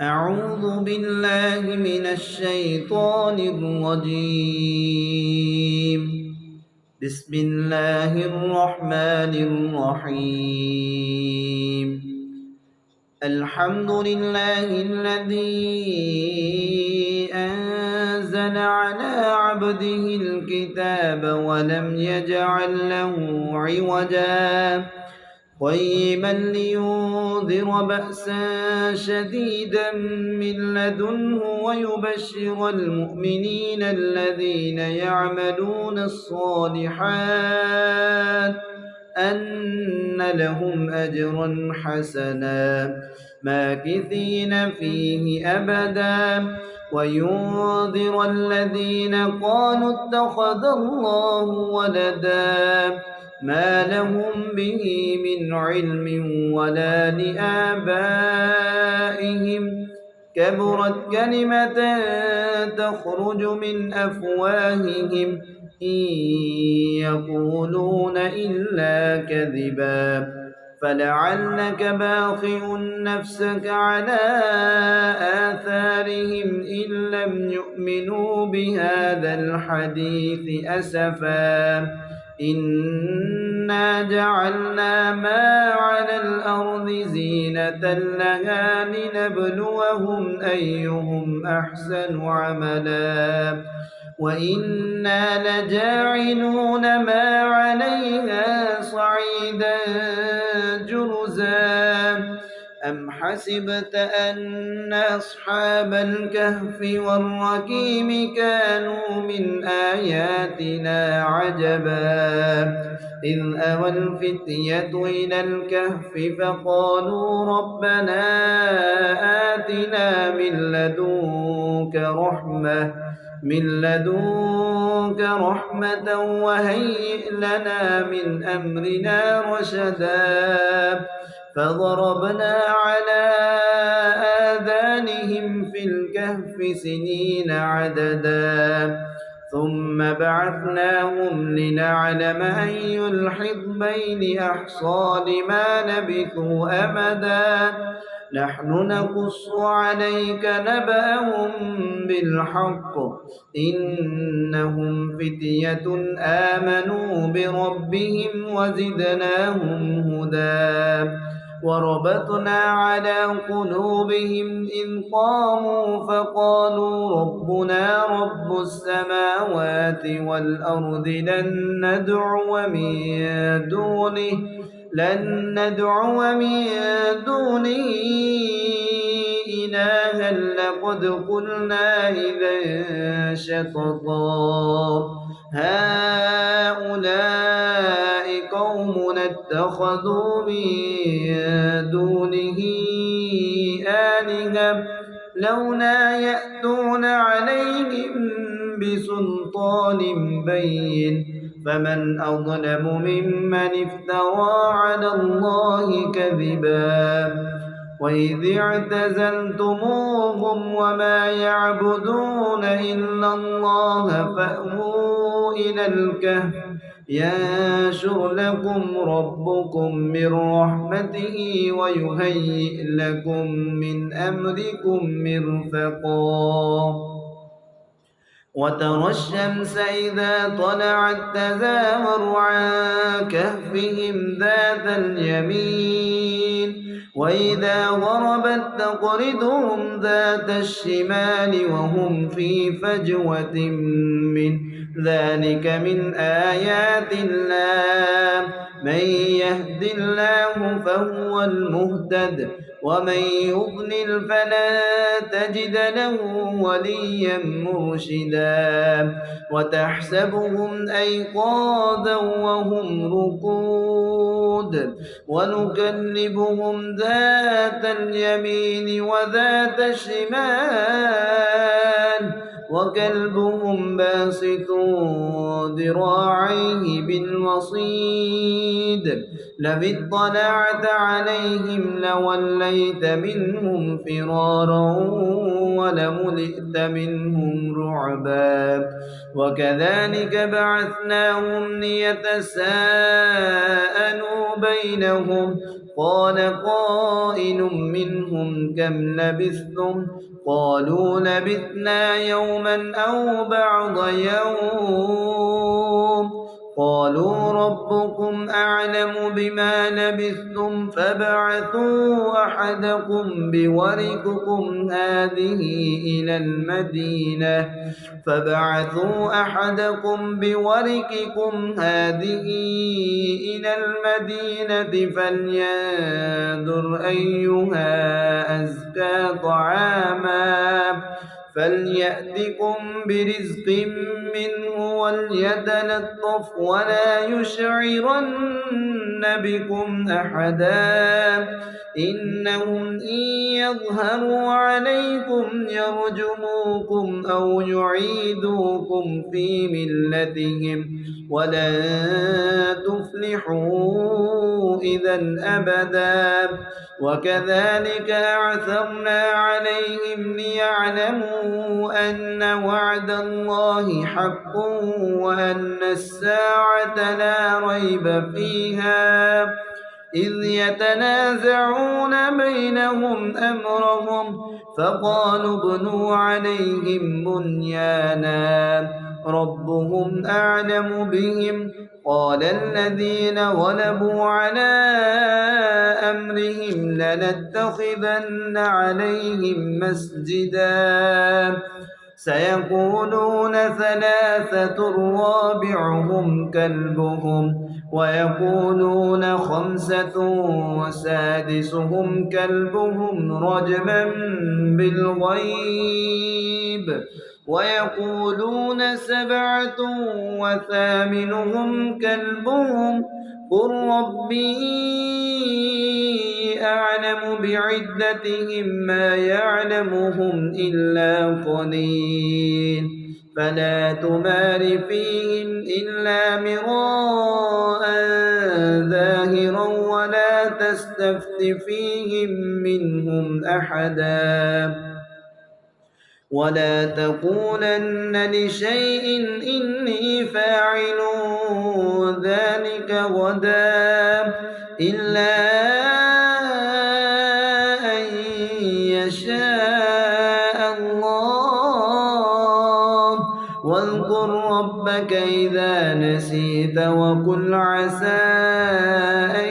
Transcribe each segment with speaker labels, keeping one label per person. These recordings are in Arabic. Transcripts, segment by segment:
Speaker 1: أعوذ بالله من الشيطان الرجيم. بسم الله الرحمن الرحيم. الحمد لله الذي أنزل على عبده الكتاب ولم يجعل له عوجا قيما لينذر بأسا شديدا من لدنه ويبشر المؤمنين الذين يعملون الصالحات أن لهم أجرا حسنا ماكثين فيه أبدا وينذر الذين قالوا اتخذ الله ولدا ما لهم به من علم ولا لآبائهم كبرت كلمة تخرج من أفواههم إن يقولون إلا كذبا فلعلك باخع نفسك على آثارهم إن لم يؤمنوا بهذا الحديث أسفا إنا جعلنا ما على الأرض زينة لها لنبلوهم أيهم أحسن عملا وإنا لجاعلون ما عليها صعيدا جرزا أم حسبت أن أصحاب الكهف والرقيم كانوا من آياتنا عجبا إذ أوى الفتية إلى الكهف فقالوا ربنا آتنا من لدنك رحمة وهيئ لنا من أمرنا رشدا فضربنا على آذانهم في الكهف سنين عددا ثم بعثناهم لنعلم أي الحزبين أحصى لما لبثوا أمدا نحن نقص عليك نبأهم بالحق إنهم فتية آمنوا بربهم وزدناهم هدى وربطنا على قلوبهم إذ قاموا فقالوا ربنا رب السماوات والأرض لن ندعو من دونه إلها لقد قلنا إذا شططا هؤلاء قومنا اتخذوا من دونه آلهة لولا يأتون عليهم بسلطان بين فمن أظلم ممن افترى على الله كذبا وإذ اعتزلتموهم وما يعبدون إلا الله فأووا إلى الكهف ينشر لكم ربكم من رحمته ويهيئ لكم من أمركم مرفقا وترى الشمس إذا طلعت تزاور عن كهفهم ذات اليمين وإذا غربت تقرضهم ذات الشمال وهم في فجوة من ذلك من آيات الله من يهد الله فهو المهتد ومن يضلل فلا تجد له وليا مرشدا وتحسبهم أيقاظا وهم رقود ونقلبهم ذات اليمين وذات الشمال وكلبهم باسط ذراعيه بالوصيد لو اطلعت عليهم لوليت منهم فرارا ولملئت منهم رعبا وكذلك بعثناهم ليتساءلوا بينهم قال قائل منهم كم لبثتم قالوا لبثنا يوما أو بعض يوم قالوا ربكم أعلم بما لبثتم فابعثوا أحدكم بورقكم هذه إلى المدينة فلينظر أيها أزكى طعاما فليأتكم برزق منه وليتلطف ولا يشعرن بكم أحدا إنهم إن يظهروا عليكم يرجموكم أو يعيدوكم في ملتهم ولن تفلحوا إذا أبدا وكذلك أعثرنا عليهم ليعلموا أن وعد الله حق وأن الساعة لا ريب فيها إذ يتنازعون بينهم أمرهم فقالوا ابنوا عليهم بنيانا ربهم أعلم بهم قال الذين غلبوا على أمرهم لنتخذن عليهم مسجدا سيقولون ثلاثة رابعهم كلبهم ويقولون خمسة وسادسهم كلبهم رجما بالغيب ويقولون سبعة وثامنهم كلبهم قل ربي أعلم بعدتهم ما يعلمهم إلا قليل فلا تمار فيهم إلا مراء ظاهرا ولا تستفت فيهم منهم أحدا ولا تقولن لشيء إني فاعل ذلك غدا إلا أن يشاء الله واذكر ربك إذا نسيت وقل عسى أن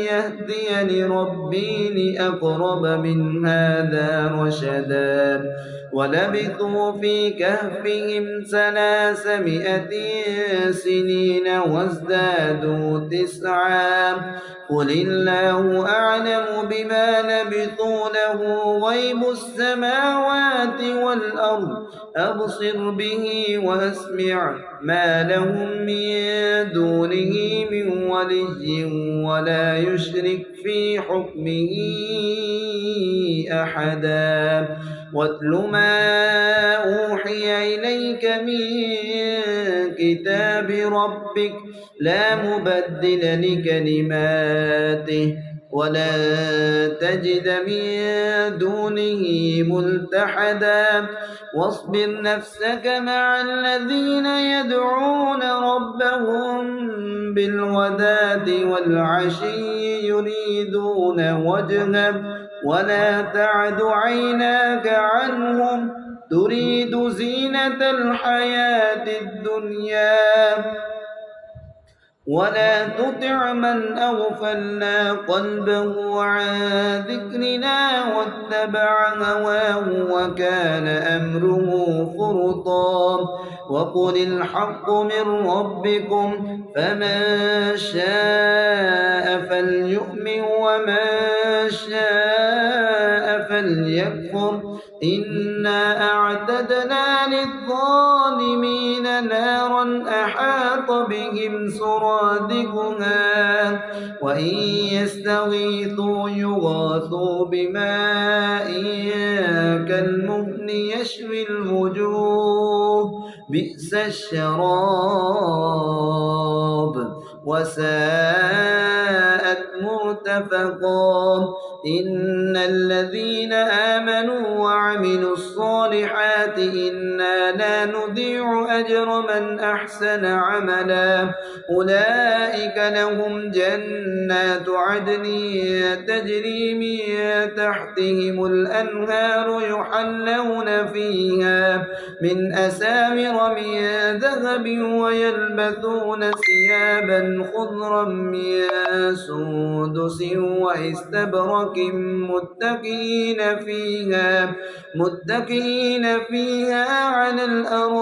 Speaker 1: يهديني ربي لأقرب من هذا رشدا ولبثوا في كهفهم 300 سنين وازدادوا 9 قل الله أعلم بما لبثوا له غيب السماوات والأرض أبصر به وأسمع ما لهم من دونه من ولي ولا يشرك في حكمه أحدا واتل ما أوحي إليك من كتاب ربك لا مبدل لكلماته ولا تجد من دونه ملتحدا واصبر نفسك مع الذين يدعون ربهم بالغداة والعشي يريدون وجهه ولا تعد عيناك عنهم تريد زينة الحياة الدنيا ولا تطع من أغفلنا قلبه عن ذكرنا واتبع هواه وكان أمره فرطا وقل الحق من ربكم فمن شاء فليؤمن ومن شاء فليكفر إنا أعتدنا للظالمين نارا أحاط بهم سرادقها وإن يستغيثوا يغاثوا بماء كالمهل يشوي الوجوه بئس الشراب وساءت مرتفقا إن الذين آمنوا وعملوا الصالحات الآخرة إنا لا نضيع أجر من أحسن عملا أولئك لهم جنات عدن تجري من تحتهم الأنهار يحلون فيها من أسامر من ذهب ويلبسون ثيابا خضرا من سندس واستبرق متكئين فيها على الأرائك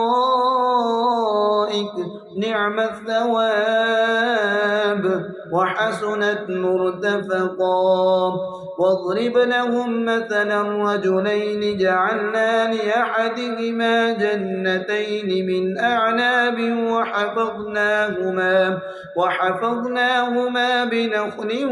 Speaker 1: نعم الثواب وحسنت مرتفقا واضرب لهم مثلا رجلين جعلنا لأحدهما جنتين من أعناب وحفظناهما بنخل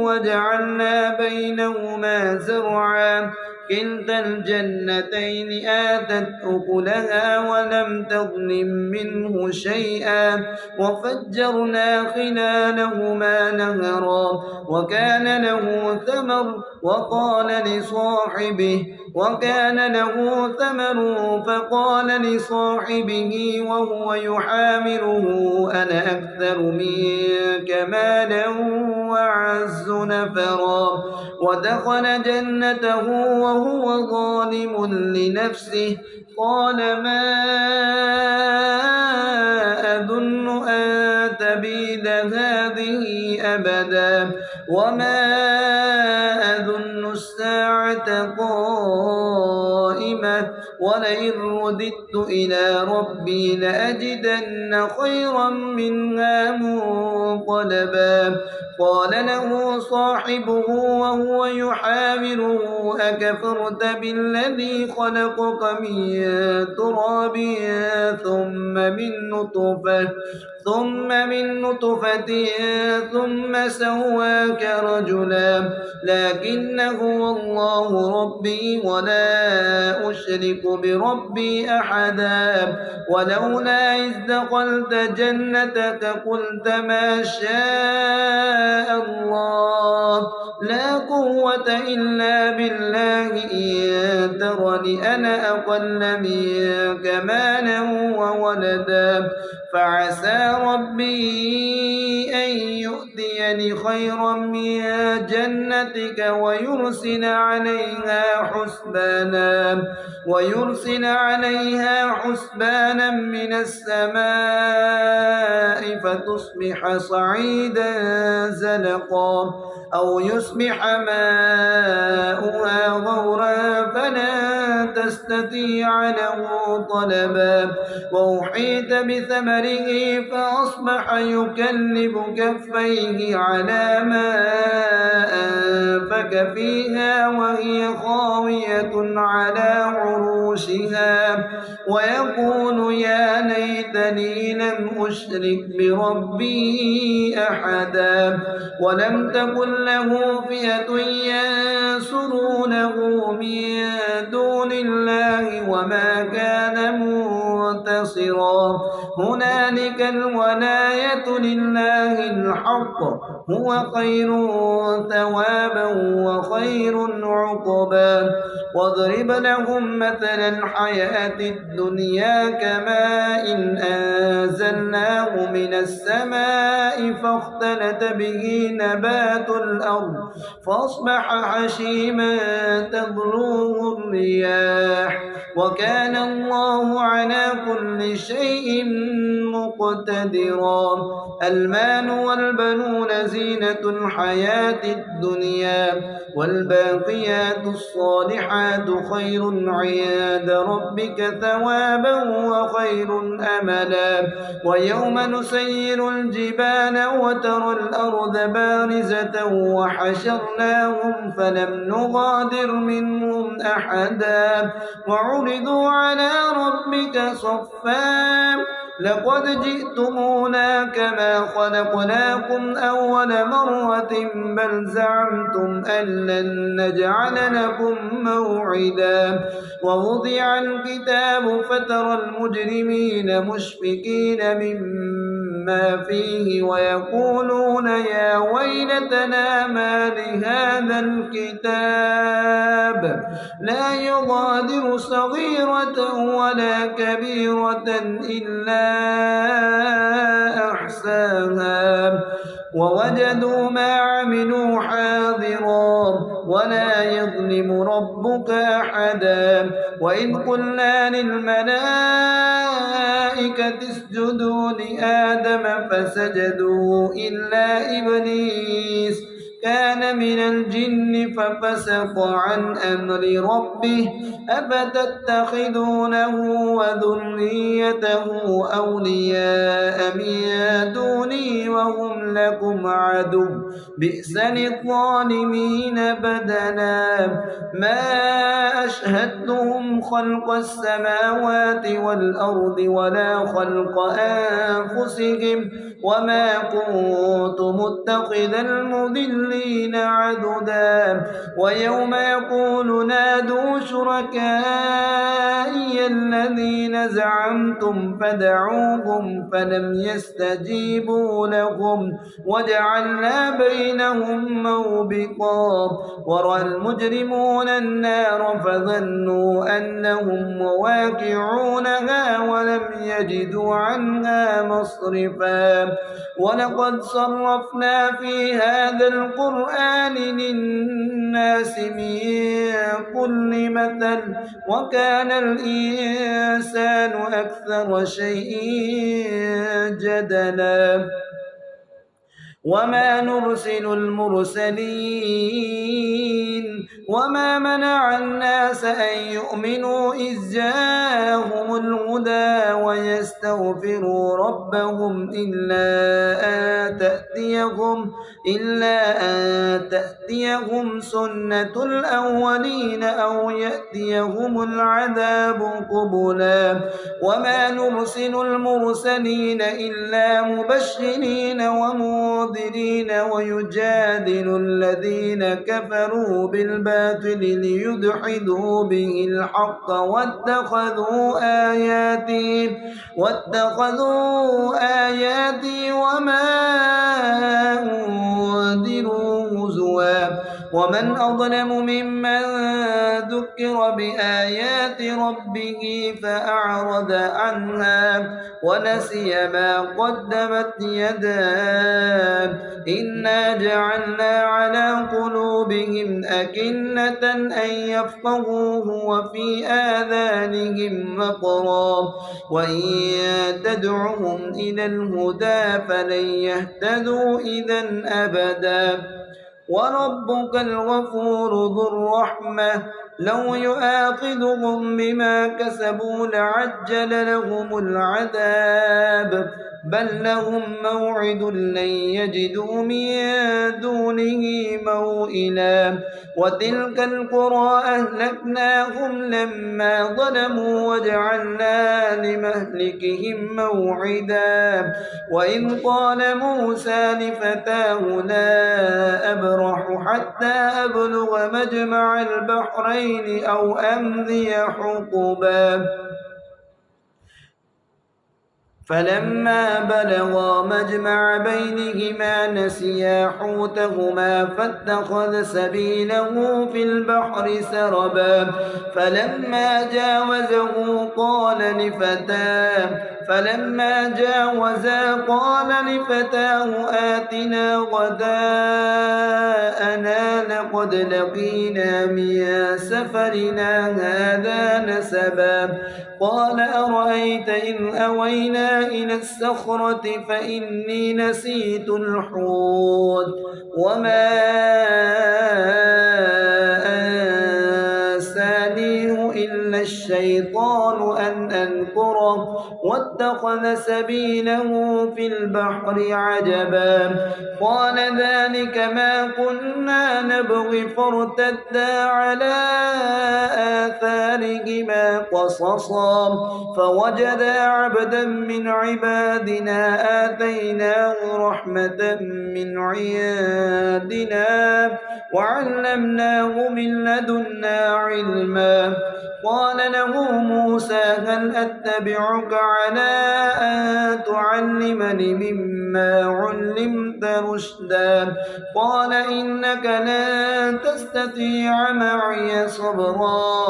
Speaker 1: وجعلنا بينهما زرعا كلتا الجنتين آتت أكلها ولم تظلم منه شيئا وفجرنا خلالهما نهرا وكان له ثمر فقال لصاحبه وهو يحاوره أنا أكثر منك مالا وأعز نفرا ودخل جنته وهو ظالم لنفسه قال ما أظن أن تبيد هذه أبدا وما أظن الساعة قائمة ولئن رددت إلى ربي لأجدن خيرا منها منقلبا قال له صاحبه وهو يحاوره أكفرت بالذي خلقك من تراب ثم من نطفة ثم سواك رجلا لكن هو الله ربي ولا أشرك بربي أحدا ولولا إذ دخلت جنتك قلت ما شاء الله لا قوة إلا بالله إن ترني أنا أقل منك مالا وولدا فعسى ربي أن يؤتيني خيرا من جنتك ويرسل عليها حسبانا من السماء فتصبح صعيدا زلقا أو يصبح ماؤها غورا فلا تستطيع له طلبا وأحيط بثمره فأصبح يكلب كفيه على ما أنفق فيها وهي خاوية على عروشها ويقول يا ليتني لم أشرك بربي أحدا ولم تكن له فئة ينصرونه من دون الله وما كان منتصرا هنالك الولاية لله الحق هو خير ثوابا وخير عقبا واضرب لهم مثل الحياة الدنيا كماء أنزلناه من السماء فاختلط به نبات الأرض فأصبح هشيما تذروه الرياح وكان الله على كل شيء مقتدرا المال والبنون زينة الحياة الدنيا والباقيات الصالحات خير عند ربك ثوابا وخير أملا ويوم نسير الجبال وترى الأرض بارزة وحشرناهم فلم نغادر منهم أحدا وعرضوا على ربك صفا لقد جئتمونا كما خلقناكم أول مرة بل زعمتم أن لن نجعل لكم موعدا ووضع الكتاب فترى المجرمين مشفقين مما مما فيه ويقولون يا ويلتنا ما لهذا الكتاب لا يغادر صغيرة ولا كبيرة إلا أحساها ووجدوا ما عملوا حاضرا ولا يظلم ربك أحدا وإذ قلنا للملائكة اسجدوا لآدم فسجدوا إلا إبليس كان من الجن ففسق عن أمر ربه أفتتخذونه وذريته أولياء من دوني وهم لكم عدو بئس للظالمين بدلا ما أشهدتهم خلق السماوات والأرض ولا خلق أنفسهم وما كنت متخذ المضلين عددا ويوم يقول نادوا شركائي الذين زعمتم فدعوهم فلم يستجيبوا لهم وجعلنا بينهم موبقا ورأى المجرمون النار فظنوا أنهم مواقعونها ولم يجدوا عنها مصرفا ولقد صرفنا في هذا القرآن للناس من كل مثل وكان الإنسان أكثر شيء جدلا وما نرسل المرسلين وما منع الناس أن يؤمنوا إذ جاءهم الهدى ويستغفروا ربهم إلا أن تأتيهم سنة الأولين أو يأتيهم العذاب قبلا وما نرسل المرسلين إلا مبشرين ومنذرين ويجادل الذين كفروا بالباطل ليدحضوا به الحق واتخذوا آياتي وما أنذروا هزوا ومن أظلم ممن ذكر بآيات ربه فأعرض عنها ونسي ما قدمت يداه إنا جعلنا على قلوبهم أكنة أن يفقهوه وفي آذانهم وقرا وإن تدعهم إلى الهدى فلن يهتدوا إذا أبدا وربك الغفور ذو الرحمة لو يؤاخذهم بما كسبوا لعجل لهم العذاب بل لهم موعد لن يجدوا من دونه موئلا وتلك القرى أهلكناهم لما ظلموا وجعلنا لمهلكهم موعدا وإذ قال موسى لفتاه لا أبرح حتى أبلغ مجمع البحرين أو أمضي حقبا فلما بلغا مجمع بينهما نسيا حوتهما فاتخذ سبيله في البحر سربا فلما جاوزا قال لفتاه آتنا غداءنا لقد لقينا من سفرنا هذا نسبا قال أرأيت إذ أوينا إلى الصخرة فإني نسيت الحوت وما أنسانيه إلا الشيطان أن أذكره واتخذ سبيله في البحر عجبا قال ذلك ما كنا نبغي فارتدا على آثارهما قصصا فوجدا عبدا من عبادنا آتيناه رحمة من عندنا وعلمناه من لدنا علما قال له موسى هل أتبعك على أن تعلمني مما علمت رشدا قال إنك لن تستطيع معي صبرا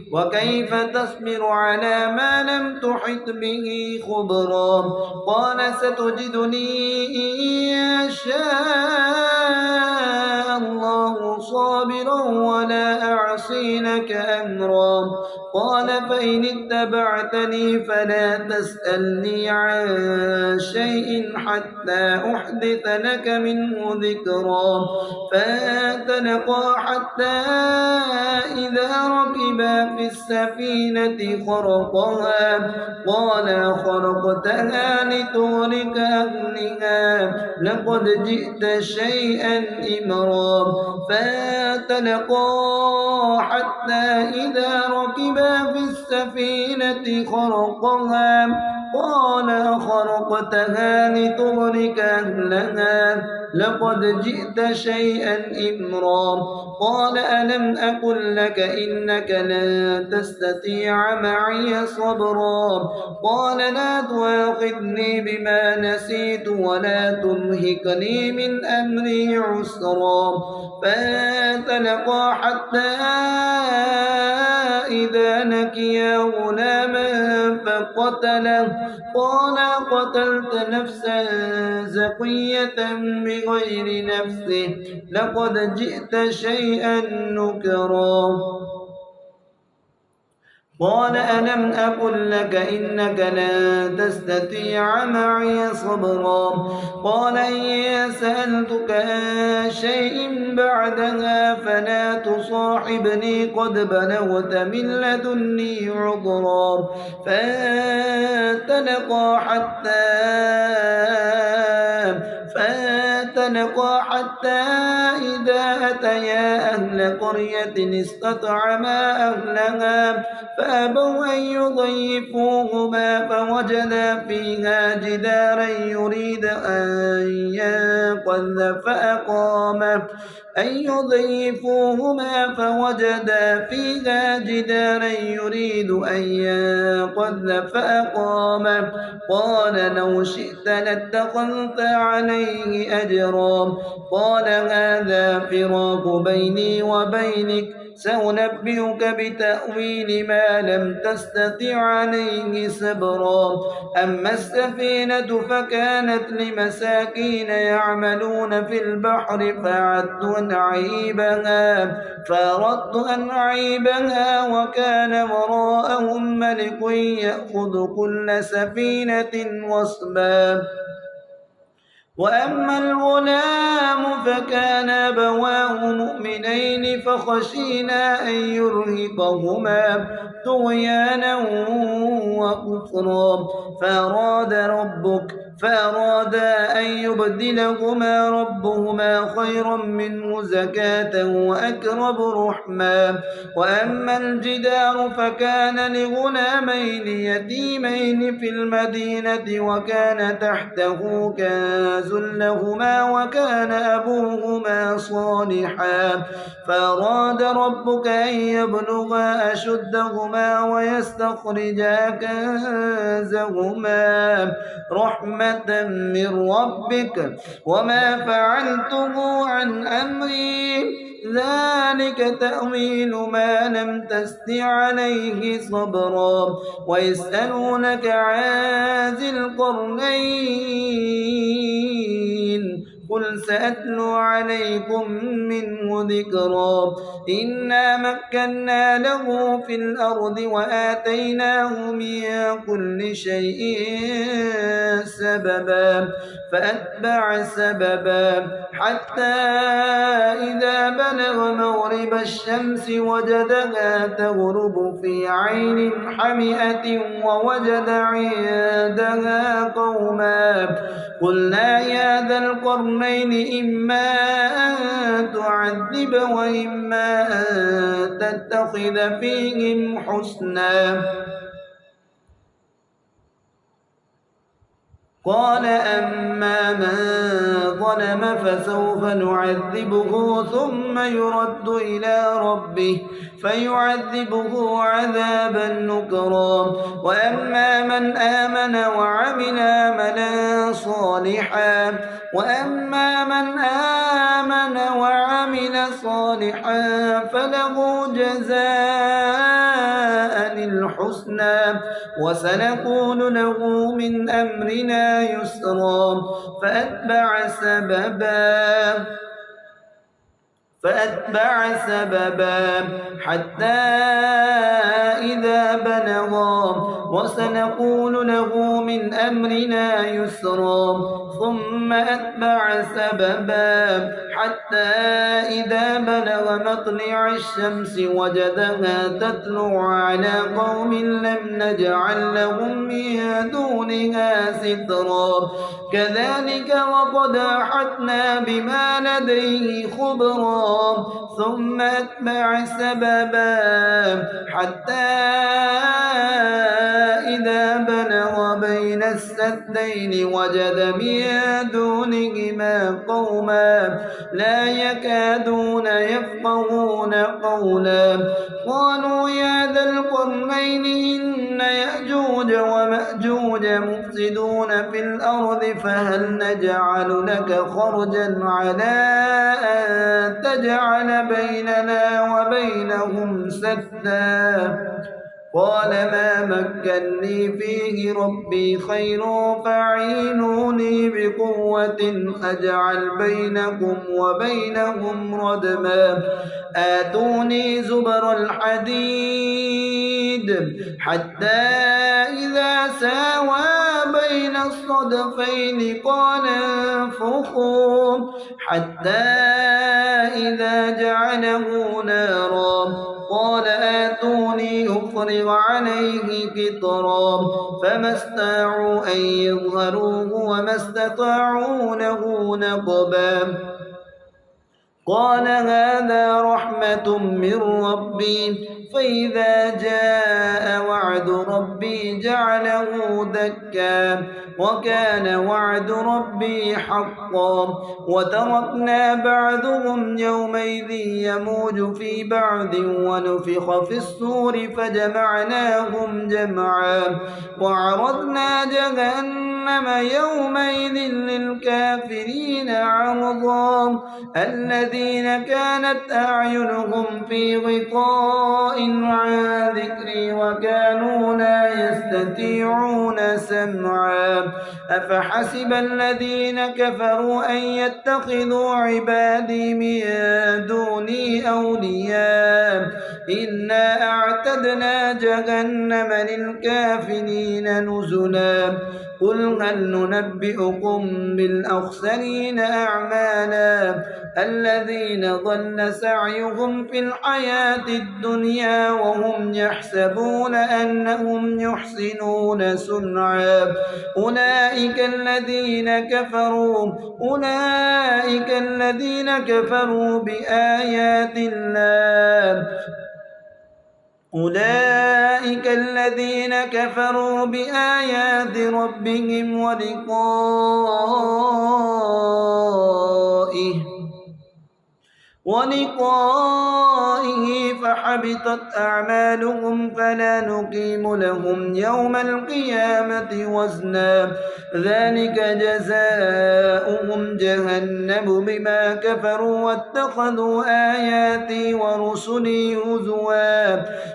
Speaker 1: وكيف تصبر على ما لم تحط به خبرا قال ستجدني إن شاء الله صابرا ولا أعصي لك أمرا قال فإن اتبعتني فلا تسألني عن شيء حتى أحدث لك منه ذكرا فانطلقا حتى إذا ركبا في السفينة خرقها قال خرقتها لتغرق أهلها لقد جئت شيئا إمرا فانطلقا حتى إذا ركبا في السفينة خرقها قال خرقتها لتغرق أهلها لقد جئت شيئا إمرا قال ألم أقل لك إنك لن تستطيع معي صبرا قال لا تؤاخذني بما نسيت ولا ترهقني من أمري عسرا فانطلقا حتى إذا لقيا غلاما فقتله قال قتلت نفسا زكية بغير نفسه لقد جئت شيئا نكرا قال ألم أقل لك إنك لن تستطيع معي صبرا قال إن سألتك عن شيء بعدها فلا تصاحبني قد بلغت من لدني عذرا فانطلقا حتى إذا أتيا أهل قرية استطعما أهلها فأبوا أن يضيفوهما فوجدا فيها جدارا يريد أن ينقض فأقامه قال لو شئت لاتخذت عليه أجرا قال هذا فراق بيني وبينك سأنبئك بتأويل ما لم تستطع عليه صبرا أما السفينة فكانت لمساكين يعملون في البحر فأردت أن أعيبها وكان وراءهم ملك يأخذ كل سفينة غصبا وأما الغلام فكان أبواه مؤمنين فخشينا أن يرهقهما طغيانا وكفرا فأراد أن يبدلهما ربهما خيرا منه زكاة وأقرب رحما وأما الجدار فكان لغلامين يتيمين في المدينة وكان تحته كنز لهما وكان أبوهما صالحا فأراد ربك أن يبلغا أشدهما ويستخرجا كنزهما رحمة من ربك وما فعلته عن أمري ذلك تأويل ما لم تستطع عليه صبرا ويسألونك عن ذي القرنين قل سأتلو عليكم منه ذكرا إنا مكنا له في الأرض وآتيناه من كل شيء سببا فأتبع سببا حتى إذا بلغ مغرب الشمس وجدها تغرب في عين حمئة ووجد عندها قوما قلنا يا ذا القرنين إما أن تعذب تعذب وإما أن تتخذ فيهم حسنا. قال أما من ظلم فسوف نعذبه ثم يرد إلى ربه فيعذبه عذابا نكرا. وأما من آمن وعمل عملا صالحا فله جزاء الحسنى وسنقول له من أمرنا يسرا. فأتبع سببا حتى إذا بلغا وسنقول له من أمرنا يسرا. ثم أتبع سببا حتى إذا بلغ مطلع الشمس وجدها تطلع على قوم لم نجعل لهم من دونها سترا. كذلك وقد أحطنا بما لديه خبرا. ثم أتبع سببا حتى إذا بلغ بين السدين وجد من دونهما قوما لا يكادون يفقهون قولا. قالوا يا ذا القرنين إن يأجوج ومأجوج مفسدون في الأرض فهل نجعل لك خرجا على أن تجعل بيننا وبينهم سدا. قال ما مكني فيه ربي خير فاعينوني بقوة أجعل بينكم وبينهم ردما. آتوني زبر الحديد حتى إذا ساوى بين الصدفين قال انفخوا حتى إذا جعله نارا قال آتوني أفرغ عليه قطرا. فما استطاعوا أن يظهروه وما استطاعوا له نقبا. قال هذا رحمة من ربي فإذا جاء وعد ربي جعله دكا وكان وعد ربي حقا. وتركنا بعضهم يومئذ يموج في بعض ونفخ في الصور فجمعناهم جمعا. وعرضنا جهنم يومئذ للكافرين عرضا. الذين كانت أعينهم في غطاء عن ذكري وكانوا لا يستطيعون سمعا. أفحسب الذين كفروا أن يتخذوا عبادي من دوني أولياء إنا أعتدنا جهنم للكافرين نزلا. قل هل ننبئكم بالأخسرين أعمالا الذين ضل سعيهم في الحياة الدنيا وهم يحسبون أنهم يحسنون صنعا. أولئك الذين كفروا بآيات الله أولئك الذين كفروا بآيات ربهم ولقائه فحبطت أعمالهم فلا نقيم لهم يوم القيامة وزنا. ذلك جزاؤهم جهنم بما كفروا واتخذوا آياتي ورسلي هزوا.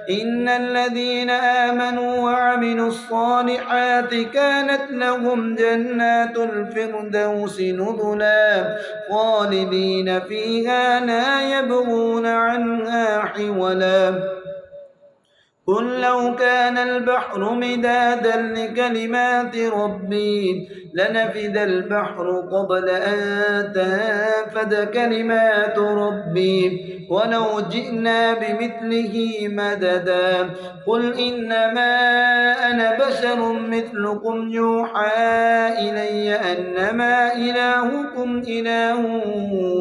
Speaker 1: إن الذين آمنوا وعملوا الصالحات كانت لهم جنات الفردوس نزلا خالدين فيها لا يبغون عنها حولا. قل لو كان البحر مدادا لكلمات ربي لنفد البحر قبل أن تنفد كلمات ربي ولو جئنا بمثله مددا. قل إنما أنا بشر مثلكم يوحى إلي أنما إلهكم إله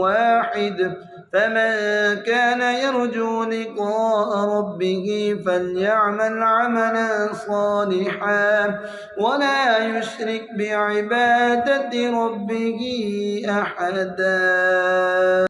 Speaker 1: واحد فمن كان يرجو لقاء ربه فليعمل عملا صالحا ولا يشرك بعبادة ربه أحدا.